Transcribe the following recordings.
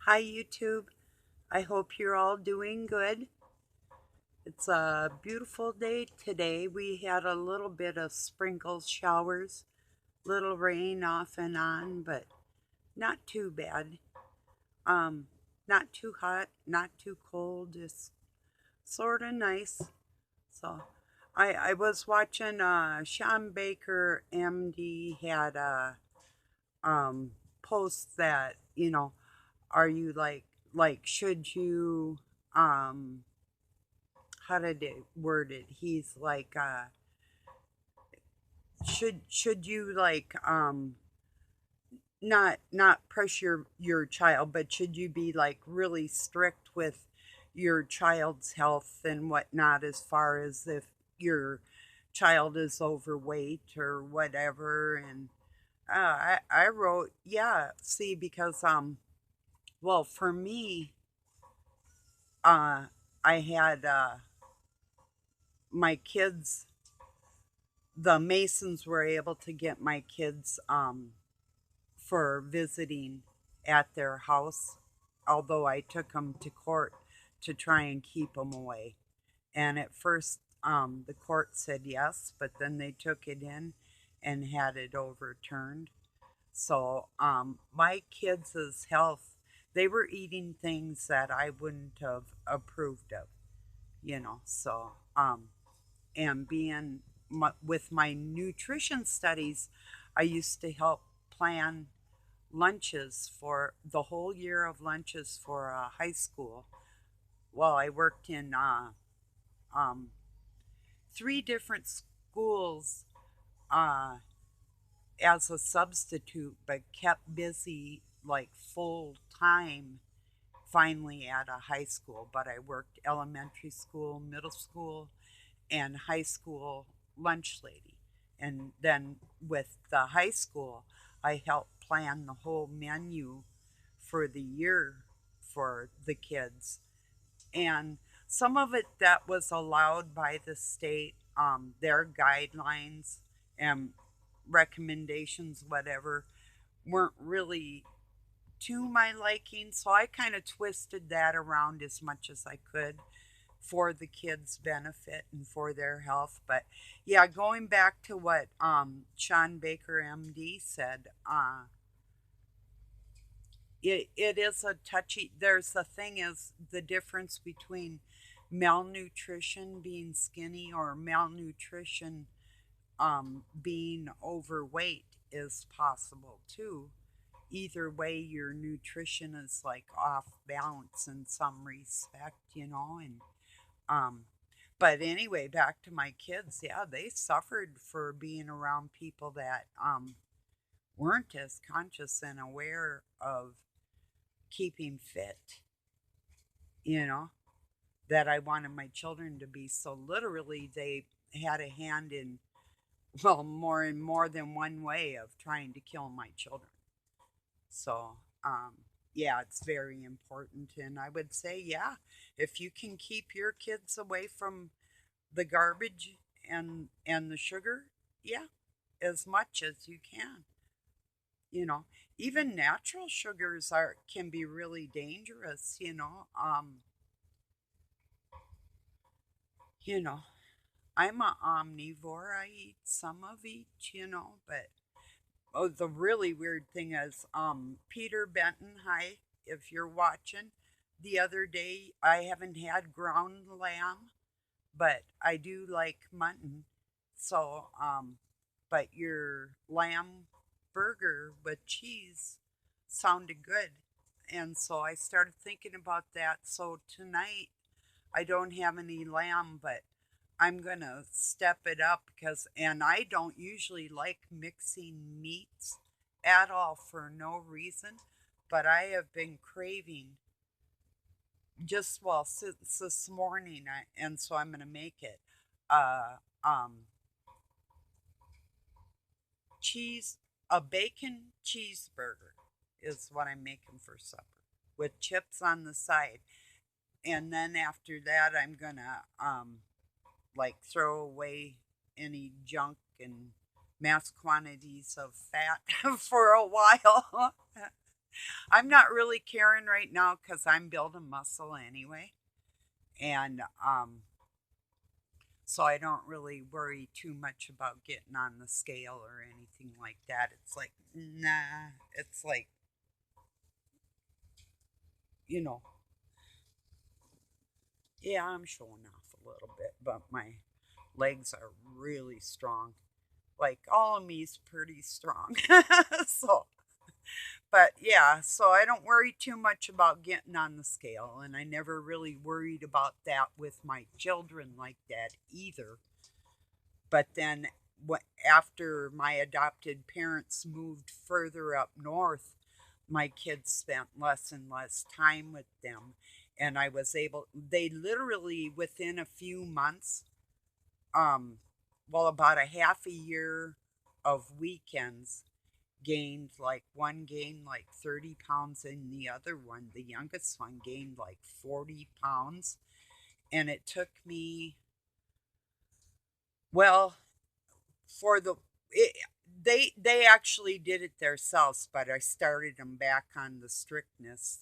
Hi, YouTube. I hope you're all doing good. It's a beautiful day today. We had a little bit of sprinkles, showers, little rain off and on, but not too bad. Um, Not too hot, not too cold, just sort of nice. So, I was watching Sean Baker, MD, had a um post that are you should you um how did it word it? He's like, should you not pressure your child, but should you be like really strict with your child's health and whatnot, as far as if your child is overweight or whatever? And I wrote, yeah, see, because well, for me, uh I had my kids, the Masons were able to get my kids for visiting at their house, although I took them to court to try and keep them away. And at first, the court said yes, but then they took it in and had it overturned. So, my kids' health, they were eating things that I wouldn't have approved of, so, and being with my nutrition studies, I used to help plan lunches for the whole year of lunches for high school. Well, I worked in um, three different schools uh, as a substitute, but kept busy like full time finally at a high school. But I worked elementary school, middle school, and high school lunch lady. And then with the high school, I helped plan the whole menu for the year for the kids. And some of it that was allowed by the state, their guidelines and recommendations, whatever, weren't really to my liking. So I kind of twisted that around as much as I could for the kids' benefit and for their health. But yeah, going back to what Sean Baker, MD, said, it is a touchy. There's the thing is the difference between malnutrition, being skinny, or malnutrition, being overweight, is possible too. Either way, your nutrition is like off balance in some respect, and um, but anyway, back to my kids. Yeah, they suffered for being around people that weren't as conscious and aware of keeping fit, you know, that I wanted my children to be. So literally, they had a hand in, well, more than one way of trying to kill my children. So, yeah, it's very important. And I would say, yeah, if you can keep your kids away from the garbage and the sugar, yeah, as much as you can. You know, even natural sugars are can be really dangerous. You know, I'm a omnivore. I eat some of each. But oh, the really weird thing is, Peter Benton, hi, if you're watching, the other day I haven't had ground lamb, but I do like mutton. So, but your lamb burger with cheese sounded good. And so I started thinking about that. So tonight I don't have any lamb, but I'm going to step it up because, and I don't usually like mixing meats at all for no reason, but I have been craving just well since this morning, and so I'm going to make it. Uh, um, cheese, a bacon cheeseburger is what I'm making for supper with chips on the side. And then after that, I'm gonna like throw away any junk and mass quantities of fat for a while. I'm not really caring right now because I'm building muscle anyway. And so I don't really worry too much about getting on the scale or anything like that. It's like, nah, it's like, you know, yeah, I'm showing off a little bit, but my legs are really strong. Like all of me's pretty strong. So, but yeah, so I don't worry too much about getting on the scale, and I never really worried about that with my children like that either. But then, after my adopted parents moved further up north, my kids spent less and less time with them. And I was able, they literally within a few months, um, well, about a half a year of weekends, gained like one gained like 30 pounds, and the other one, the youngest one, gained like 40 pounds. And it took me, well, for the it, they actually did it themselves, but I started them back on the strictness.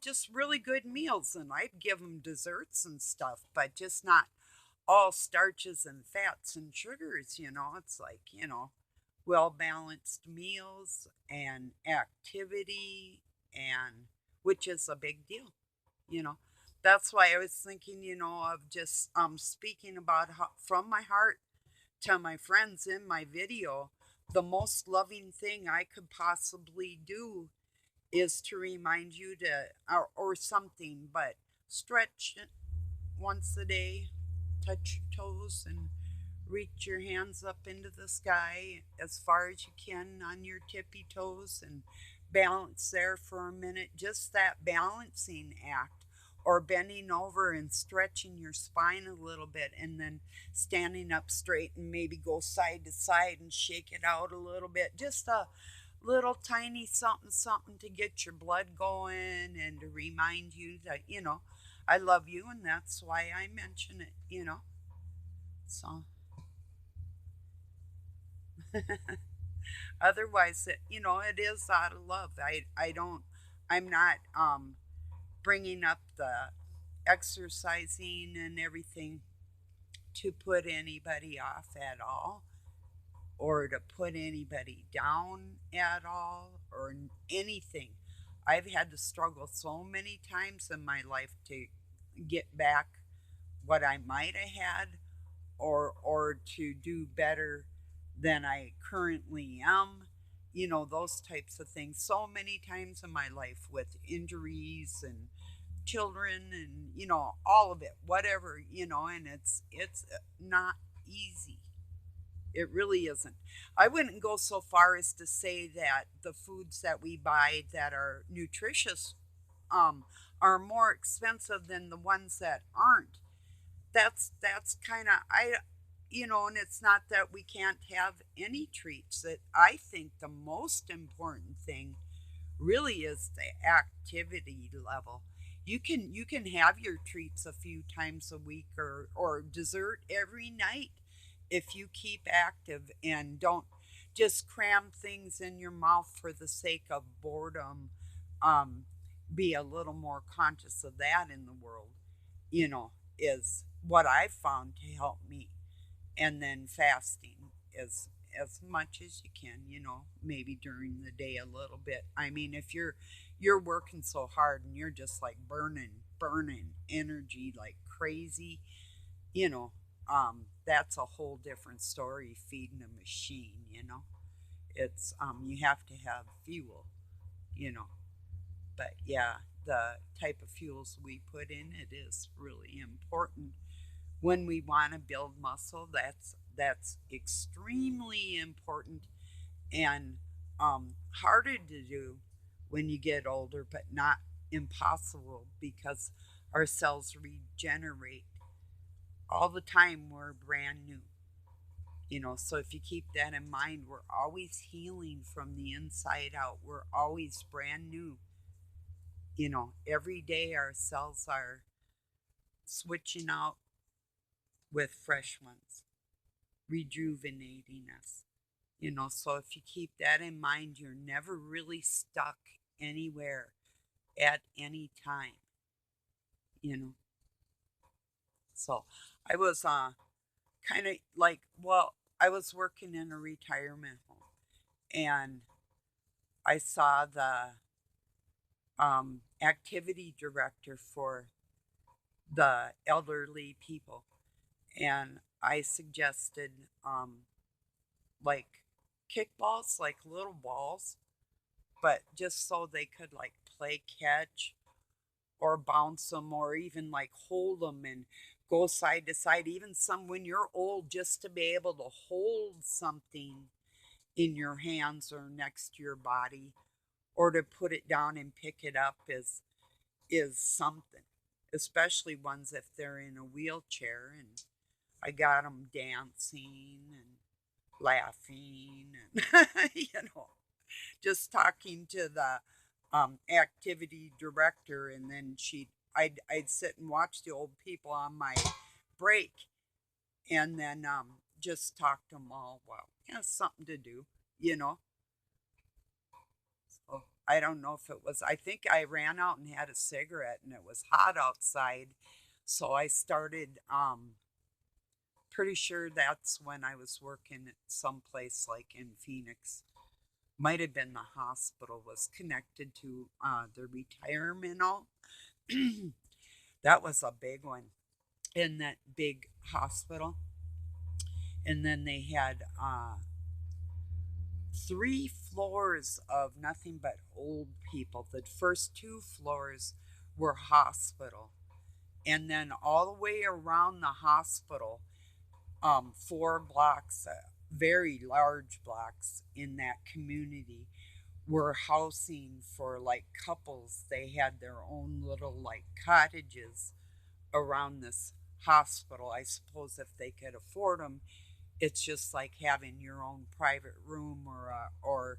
Just really good meals, and I'd give them desserts and stuff, but just not all starches and fats and sugars. It's like, well balanced meals and activity, and which is a big deal. you know that's why I was thinking, of just speaking about how, from my heart to my friends in my video, the most loving thing I could possibly do is to remind you to, or something, but stretch once a day, touch your toes, and reach your hands up into the sky as far as you can on your tippy toes and balance there for a minute. Just that balancing act, or bending over and stretching your spine a little bit, and then standing up straight and maybe go side to side and shake it out a little bit. Just a little tiny something something to get your blood going and to remind you that, I love you, and that's why I mention it. So otherwise, it is out of love. I don't, I'm not bringing up the exercising and everything to put anybody off at all, or to put anybody down at all, or anything. I've had to struggle so many times in my life to get back what I might have had, or to do better than I currently am. Those types of things. So many times in my life with injuries and children, and all of it, whatever, and it's not easy. It really isn't. I wouldn't go so far as to say that the foods that we buy that are nutritious um, are more expensive than the ones that aren't. That's kind of, and it's not that we can't have any treats. That I think the most important thing really is the activity level. You can have your treats a few times a week, or dessert every night, if you keep active and don't just cram things in your mouth for the sake of boredom. Um, be a little more conscious of that in the world, is what I've found to help me. And then fasting as much as you can, maybe during the day a little bit. I mean, if you're working so hard and you're just like burning energy like crazy, you know, that's a whole different story, feeding a machine. It's you have to have fuel, you know. But yeah, the type of fuels we put in it is really important when we want to build muscle. That's extremely important, and harder to do when you get older, but not impossible, because our cells regenerate all the time. We're brand new. So if you keep that in mind, we're always healing from the inside out. We're always brand new. Every day our cells are switching out with fresh ones, rejuvenating us. So if you keep that in mind, you're never really stuck anywhere at any time, you know. So I was kind of like, well, I was working in a retirement home and I saw the activity director for the elderly people, and I suggested like kickballs, like little balls, but just so they could like play catch or bounce them or even like hold them and go side to side. Even some when you're old, just to be able to hold something in your hands or next to your body or to put it down and pick it up is something, especially ones if they're in a wheelchair. And I got them dancing and laughing and just talking to the activity director, and then I'd sit and watch the old people on my break, and then just talk to them all. Well, yeah, something to do, you know. So I don't know if it was. I think I ran out and had a cigarette, and it was hot outside, so I started. Pretty sure that's when I was working at some place like in Phoenix. Might have been the hospital was connected to the retirement home. That was a big one in that big hospital. And then they had 3 floors of nothing but old people. The first 2 floors were hospital. And then all the way around the hospital, 4 blocks, very large blocks in that community, were housing for like couples. They had their own little like cottages around this hospital. I suppose if they could afford them, it's just like having your own private room or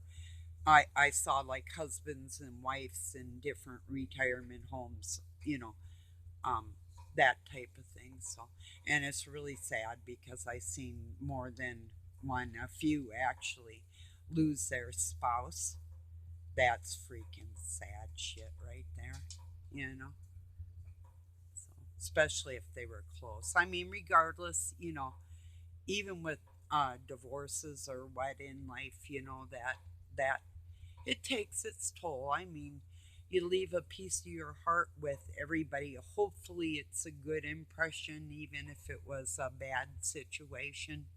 I saw like husbands and wives in different retirement homes, um, that type of thing. So, and it's really sad because I seen more than one, a few actually, lose their spouse. That's freaking sad shit right there, you know. So, especially if they were close. I mean, regardless, even with divorces or what in life, that it takes its toll. I mean, you leave a piece of your heart with everybody. Hopefully, it's a good impression, even if it was a bad situation.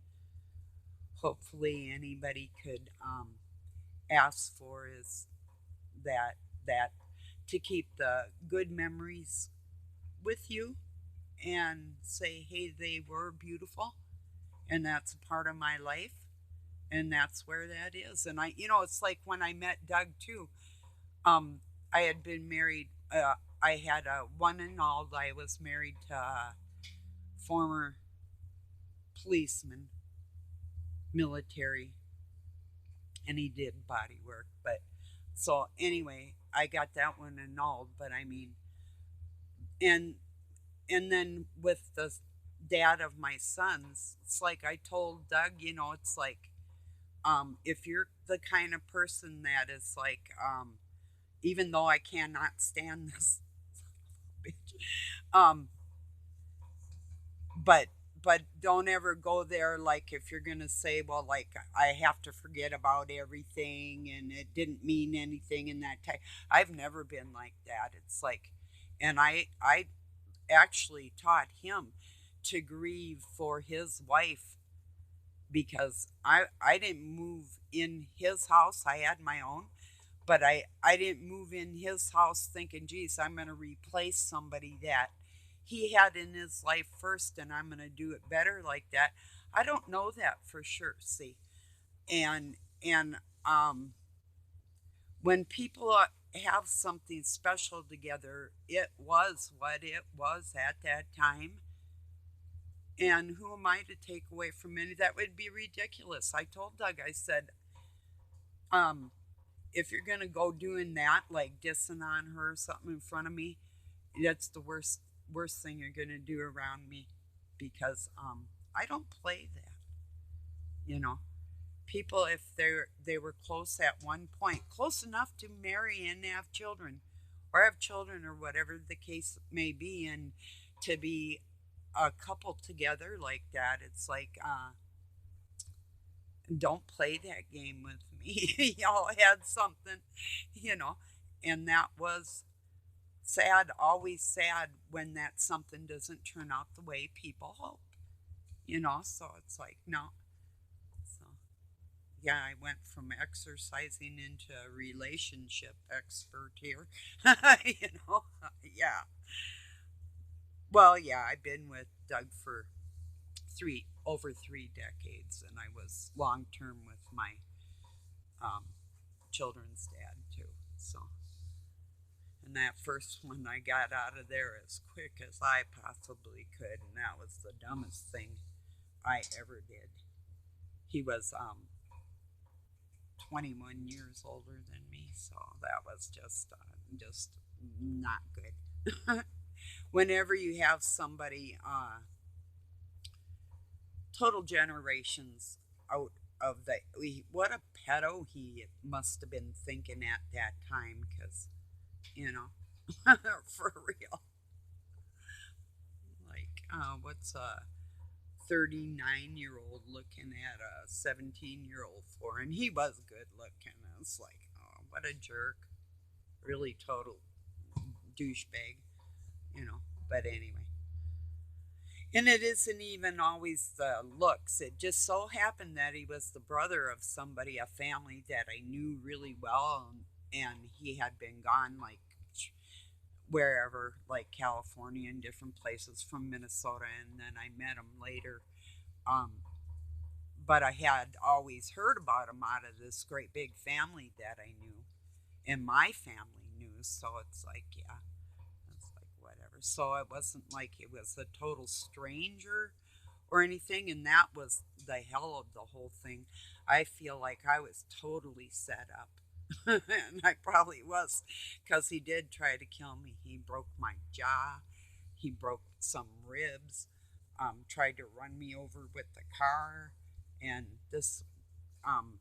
Hopefully, anybody could ask for is that to keep the good memories with you and say, hey, they were beautiful, and that's a part of my life, and that's where that is. And it's like when I met Doug too. I had been married. I had a one and all. I was married to a former policeman, military, and he did body work. But so anyway, I got that one annulled. But I mean, and and then with the dad of my sons, it's like I told Doug, it's like if you're the kind of person that is like even though I cannot stand this bitch. Um, but don't ever go there like if you're gonna say, well, like I have to forget about everything and it didn't mean anything in that time. I've never been like that. It's like, and I actually taught him to grieve for his wife because I didn't move in his house. I had my own, but I didn't move in his house thinking, geez, I'm going to replace somebody that he had in his life first and I'm going to do it better like that. I don't know that for sure, see. And when people have something special together, it was what it was at that time. And who am I to take away from any? That would be ridiculous. I told Doug, I said, um, if you're gonna go doing that, like dissing on her or something in front of me, that's the worst thing you're gonna do around me, because I don't play that, you know. people, if they were close at one point, close enough to marry and have children, or have children, or whatever the case may be, and to be a couple together like that, it's like, don't play that game with me. Y'all had something, you know, and that was sad, always sad when that something doesn't turn out the way people hope, so it's like, no. So, yeah, I went from exercising into a relationship expert here, you know, yeah. Well, yeah, I've been with Doug for over 3 decades, and I was long term with my um, children's dad too. So, and that first one, I got out of there as quick as I possibly could, and that was the dumbest thing I ever did. He was 21 years older than me, so that was just not good. Whenever you have somebody total generations out of the, what a pedo he must have been thinking at that time, because you know for real, like what's a 39-year-old looking at a 17-year-old for, and he was good looking. It's like, oh, what a jerk, really total douchebag, but anyway. And it isn't even always the looks. It just so happened that he was the brother of somebody, a family that I knew really well, and he had been gone like wherever, like California and different places from Minnesota, and then I met him later. Um, but I had always heard about him out of this great big family that I knew, and my family knew. So it's like, yeah, it's like whatever. So it wasn't like it was a total stranger or anything, and that was the hell of the whole thing. I feel like I was totally set up. And I probably was, because he did try to kill me. He broke my jaw, he broke some ribs, tried to run me over with the car, and this um,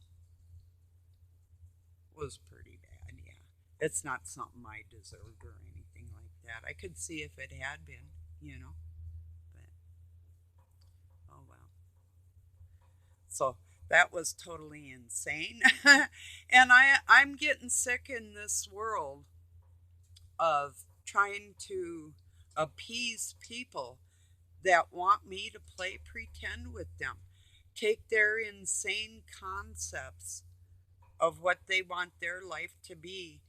was pretty bad, yeah. It's not something I deserved or anything like that. I could see if it had been, but oh well. So that was totally insane. And I'm getting sick in this world of trying to appease people that want me to play pretend with them. Take their insane concepts of what they want their life to be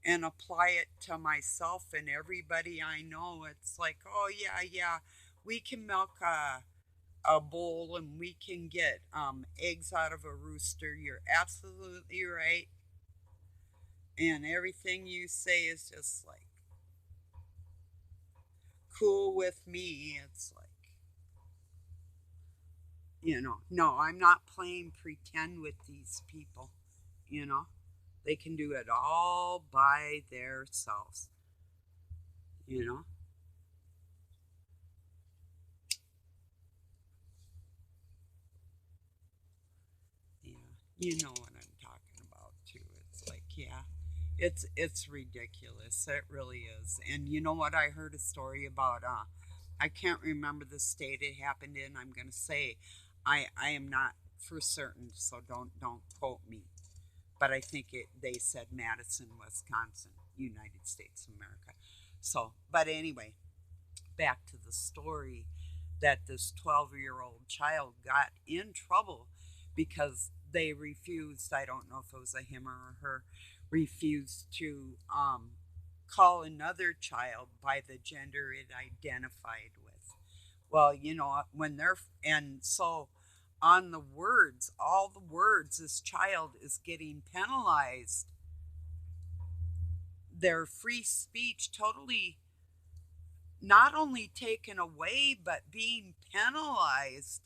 and apply it to myself and everybody I know. It's like, oh, yeah, yeah, we can milk a bowl and we can get eggs out of a rooster. You're absolutely right. And everything you say is just like cool with me. It's like, no, I'm not playing pretend with these people, you know. They can do it all by themselves, you know. Yeah, you know what I'm talking about too. It's like, yeah, it's ridiculous. It really is. And you know what? I heard a story about. I can't remember the state it happened in. I'm gonna say, I am not for certain, so don't quote me. But I think they said Madison, Wisconsin, United States of America. So, but anyway, back to the story, that this 12-year-old child got in trouble because they refused, I don't know if it was a him or her, refused to call another child by the gender it identified with. Well, when they're, and so on the words, all the words, this child is getting penalized. Their free speech totally not only taken away, but being penalized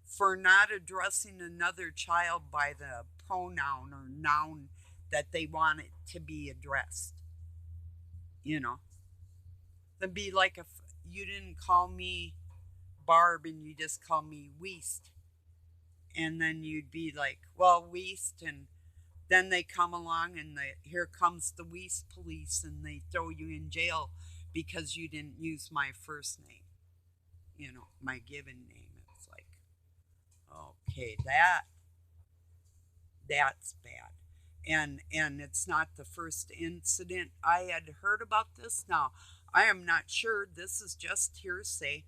for not addressing another child by the pronoun or noun that they want it to be addressed. You know, it'd be like if you didn't call me Barb and you just call me Weast. and then you'd be like, well, Weast, and then they come along and here comes the Weast police and they throw you in jail because you didn't use my first name, my given name. It's like, okay, that's bad. And it's not the first incident I had heard about this. Now, I am not sure, this is just hearsay,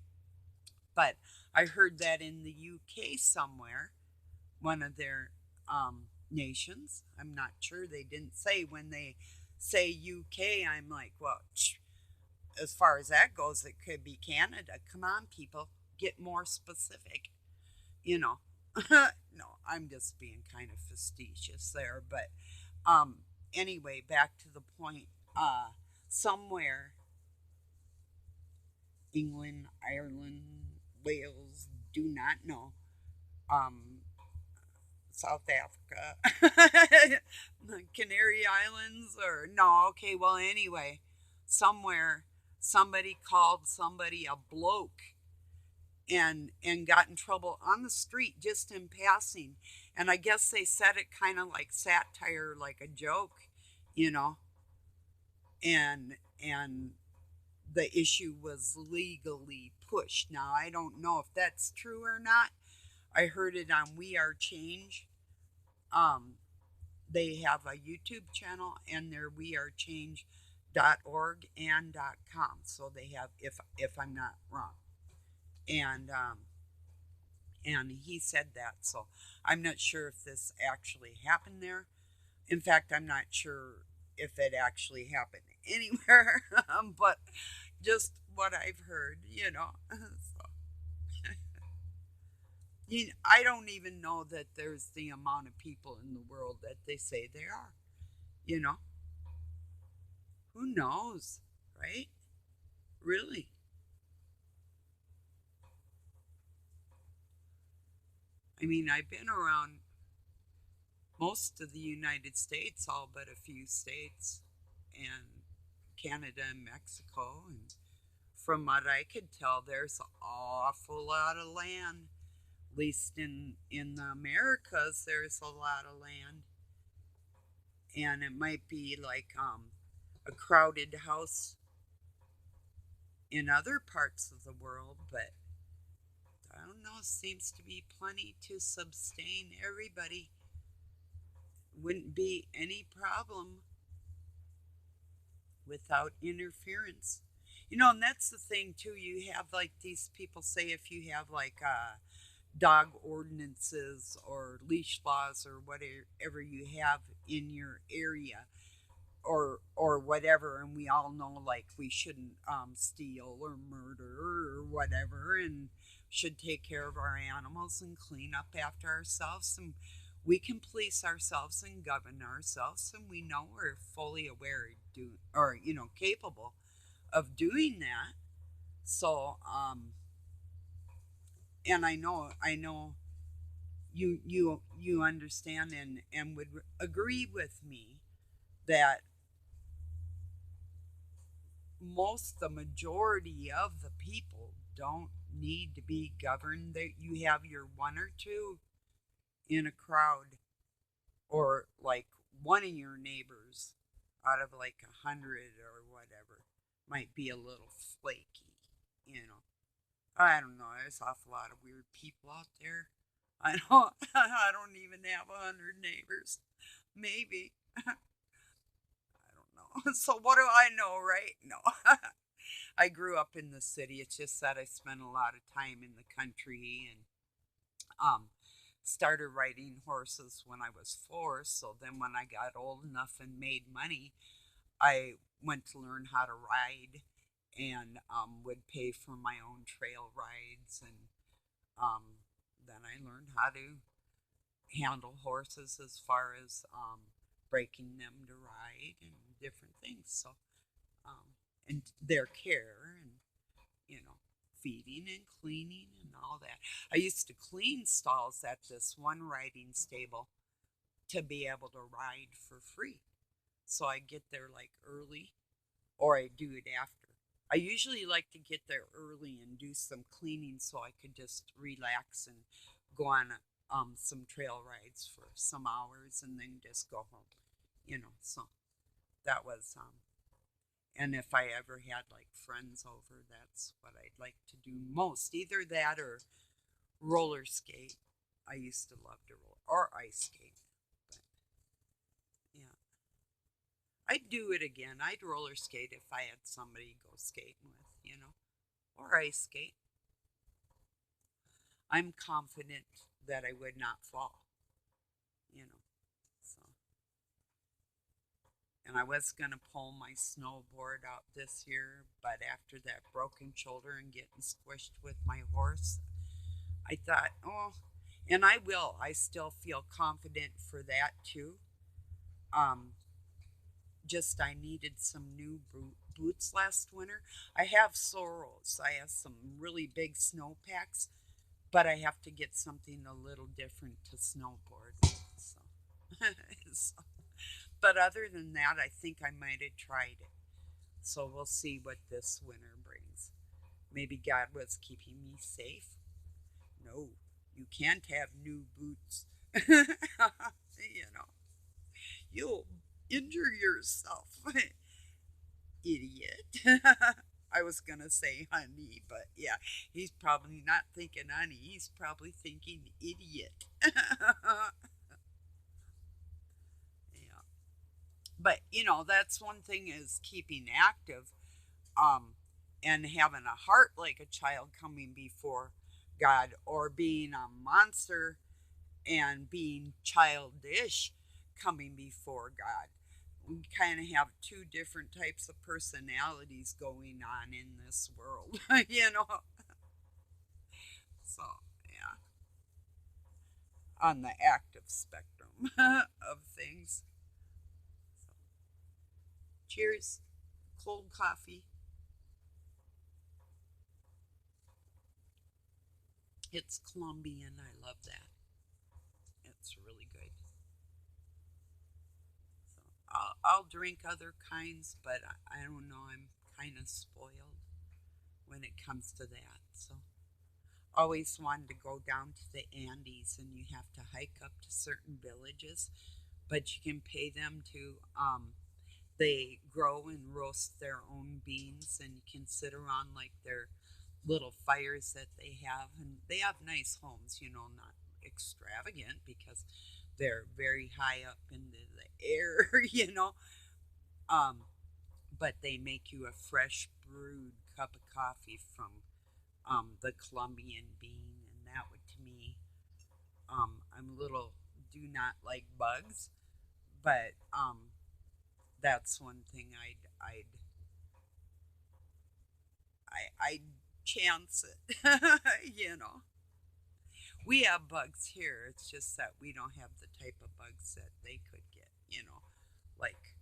but I heard that in the UK somewhere, one of their nations. I'm not sure. They didn't say. When they say UK, I'm like, well, as far as that goes, it could be Canada. Come on, people, get more specific. You know, no, I'm just being kind of facetious there. But anyway, back to the point. Somewhere, England, Ireland, Wales, do not know. Um, South Africa, the Canary Islands, or no, okay, well, anyway, somewhere somebody called somebody a bloke and got in trouble on the street just in passing. And I guess they said it kind of like satire, like a joke, you know, and the issue was legally pushed. Now, I don't know if that's true or not. I heard it on We Are Change. Um, they have a YouTube channel and their wearechange.org and .com. So they have, if I'm not wrong, and and he said that. So I'm not sure if this actually happened there. In fact, I'm not sure if it actually happened anywhere, but just what I've heard, So, I don't even know that there's the amount of people in the world that they say there are. You know, who knows, right? Really. I mean, I've been around most of the United States, all but a few states, and Canada and Mexico. And from what I could tell, there's an awful lot of land. At least in the Americas, there's a lot of land, and it might be like a crowded house in other parts of the world, but I don't know. Seems to be plenty to sustain everybody. Wouldn't be any problem without interference. And that's the thing too. You have like these people say if you have like dog ordinances or leash laws or whatever you have in your area, or whatever, and we all know like we shouldn't steal or murder or whatever, and should take care of our animals and clean up after ourselves, and we can police ourselves and govern ourselves, and we know we're fully aware or capable of doing that. So and I know you understand and would agree with me that the majority of the people don't need to be governed. That you have your one or two in a crowd, or like one of your neighbors out of like 100 or whatever might be a little flaky. I don't know. There's an awful lot of weird people out there. I don't. I don't even have 100 neighbors. Maybe. I don't know. So what do I know, right? No. I grew up in the city. It's just that I spent a lot of time in the country, and um started riding horses when I was 4. So then when I got old enough and made money, I went to learn how to ride, and would pay for my own trail rides, and then I learned how to handle horses as far as breaking them to ride and different things. So and their care, and feeding and cleaning and all that. I used to clean stalls at this one riding stable to be able to ride for free. So I get there like early, or I do it after. I usually like to get there early and do some cleaning so I could just relax and go on some trail rides for some hours and then just go home, So that was, and if I ever had like friends over, that's what I'd like to do most. Either that or roller skate. I used to love to roll or ice skate. But yeah, I'd do it again. I'd roller skate if I had somebody go skating with, or ice skate. I'm confident that I would not fall, you know. So, and I was going to pull my snowboard out this year, but after that broken shoulder and getting squished with my horse, I thought, oh, and I will. I still feel confident for that too. Um, just I needed some new boots last winter. I have Soros. I have some really big snow packs, but I have to get something a little different to snowboard. So, so, but other than that, I think I might have tried it. So we'll see what this winter brings. Maybe God was keeping me safe. No, you can't have new boots. You'll injure yourself, idiot. I was gonna say honey, but yeah, he's probably not thinking honey, he's probably thinking idiot. Yeah. But that's one thing is keeping active, um, and having a heart like a child coming before God, or being a monster and being childish coming before God. We kind of have two different types of personalities going on in this world, So, yeah, on the active spectrum of things. So, cheers, cold coffee. It's Colombian. I love that. It's really good. So, I'll drink other kinds, but I don't know. I'm kind of spoiled when it comes to that. So, always wanted to go down to the Andes, and you have to hike up to certain villages, but you can pay them to. They grow and roast their own beans, and you can sit around like their little fires that they have, and they have nice homes. Not extravagant because they're very high up into the air. Um, but they make you a fresh brewed cup of coffee from the Colombian bean, and that would to me, I'm a little do not like bugs, but that's one thing I'd chance it. We have bugs here. It's just that we don't have the type of bugs that they could get. Like,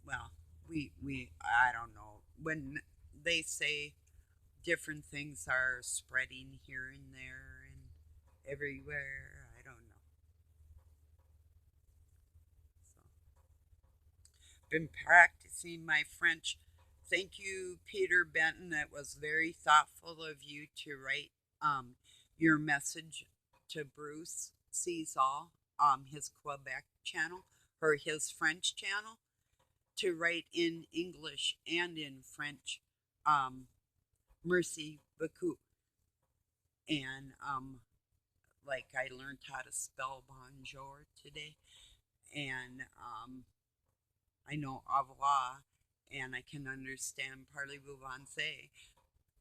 well, we I don't know when they say different things are spreading here and there and everywhere. I don't know. So, been practicing my French. Thank you, Peter Benton. That was very thoughtful of you to write your message to Bruce Seasall, his Quebec channel or his French channel, to write in English and in French. Merci beaucoup. And like I learned how to spell bonjour today, and I know au revoir, and I can understand parlez-vous français,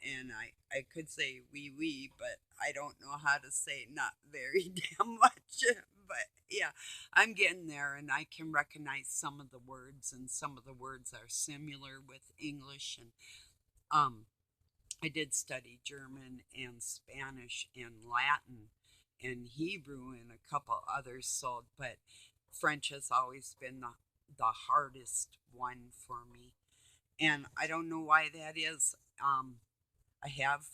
and I could say oui oui, but I don't know how to say not very damn much. But yeah, I'm getting there, and I can recognize some of the words, and some of the words are similar with English, and um, I did study German and Spanish and Latin and Hebrew and a couple others. So, but French has always been the hardest one for me, and I don't know why that is. I have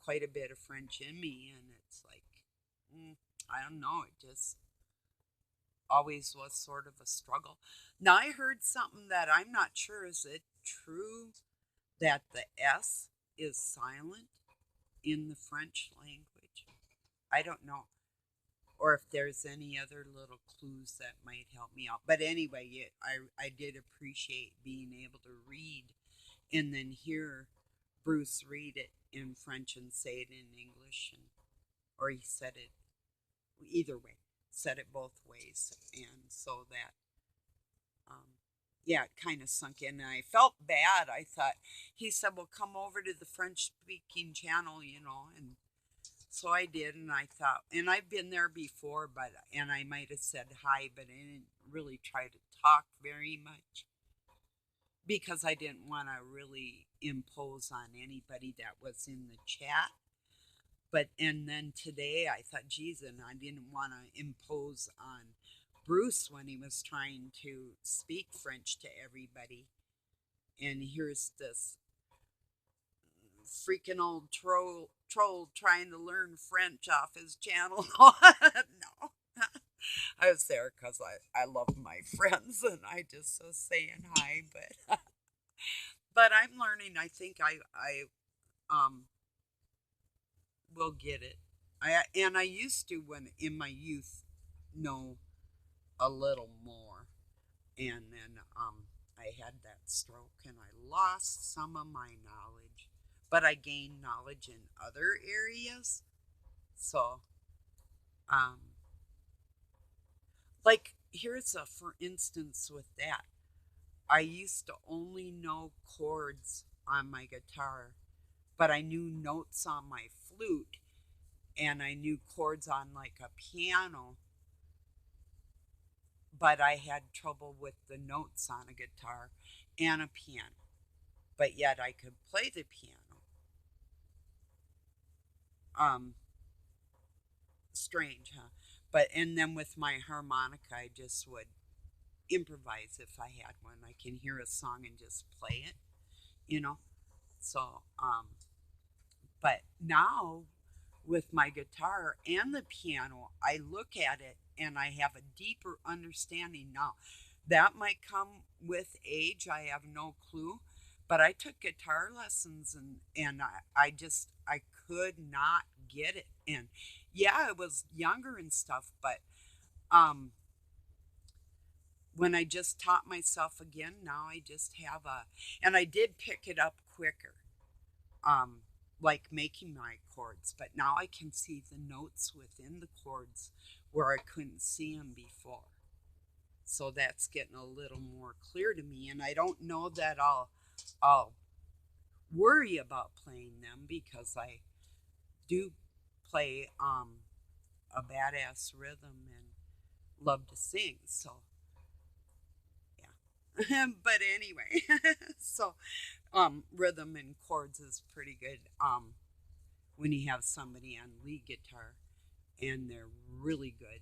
quite a bit of French in me, and it's like, I don't know, it just always was sort of a struggle. Now, I heard something that I'm not sure, is it true that the S is silent in the French language? I don't know. Or if there's any other little clues that might help me out. But anyway, I did appreciate being able to read and then hear Bruce read it in French and say it in English, or he said it either way, said it both ways, and so that um, yeah, it kind of sunk in, and I felt bad. I thought he said, "Well, come over to the French speaking channel," and so I did, and I thought, and I've been there before, and I might have said hi, but I didn't really try to talk very much because I didn't want to really impose on anybody that was in the chat. But and then today I thought, geez, and I didn't want to impose on Bruce when he was trying to speak French to everybody. And here's this freaking old troll trying to learn French off his channel. No. I was there because I love my friends and I just was saying hi, but I'm learning. I think I will get it. I used to, when in my youth, know a little more, and then I had that stroke and I lost some of my knowledge, but I gained knowledge in other areas. So um like here's a for instance with that. I used to only know chords on my guitar, but I knew notes on my flute, and I knew chords on like a piano, but I had trouble with the notes on a guitar and a piano. But yet I could play the piano. Um, Strange, huh? But and then with my harmonica, I just would improvise if I had one. I can hear a song and just play it, you know. So, but now with my guitar and the piano, I look at it and I have a deeper understanding now. That might come with age, I have no clue. But I took guitar lessons, and I could not get it. And yeah, I was younger and stuff, but um when I just taught myself again, now I just have and I did pick it up quicker. Um like making my chords, but now I can see the notes within the chords where I couldn't see them before. So that's getting a little more clear to me, and I don't know that I'll worry about playing them because I do play a badass rhythm and love to sing. So yeah. But anyway, so rhythm and chords is pretty good when you have somebody on lead guitar and they're really good.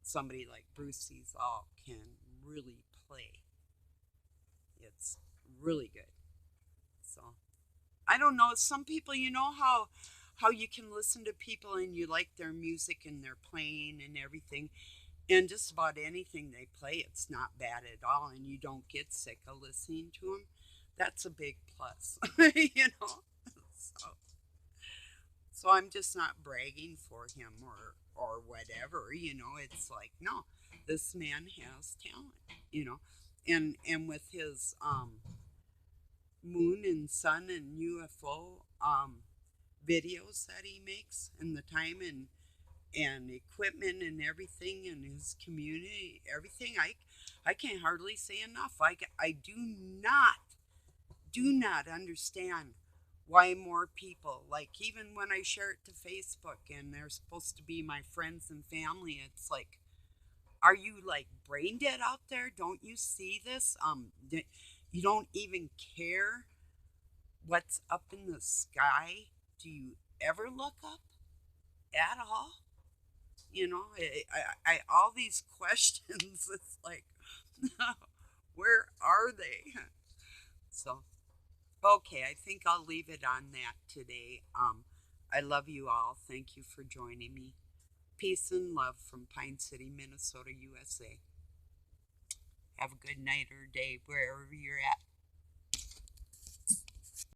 Somebody like Bruce Seasall can really play. It's really good. So I don't know. Some people, you know how you can listen to people and you like their music and their playing and everything, and just about anything they play, it's not bad at all, and you don't get sick of listening to them. That's a big plus, you know. So, so I'm just not bragging for him or whatever, you know. It's like no, this man has talent, you know, and with his moon and sun and UFO videos that he makes, and the time and equipment and everything, and his community, everything. I can't hardly say enough. I do not understand why more people, like even when I share it to Facebook and they're supposed to be my friends and family, it's like, are you like brain dead out there? Don't you see this? You don't even care what's up in the sky. Do you ever look up at all? You know, all these questions. It's like, where are they? So, okay, I think I'll leave it on that today. I love you all. Thank you for joining me. Peace and love from Pine City, Minnesota, USA. Have a good night or day wherever you're at.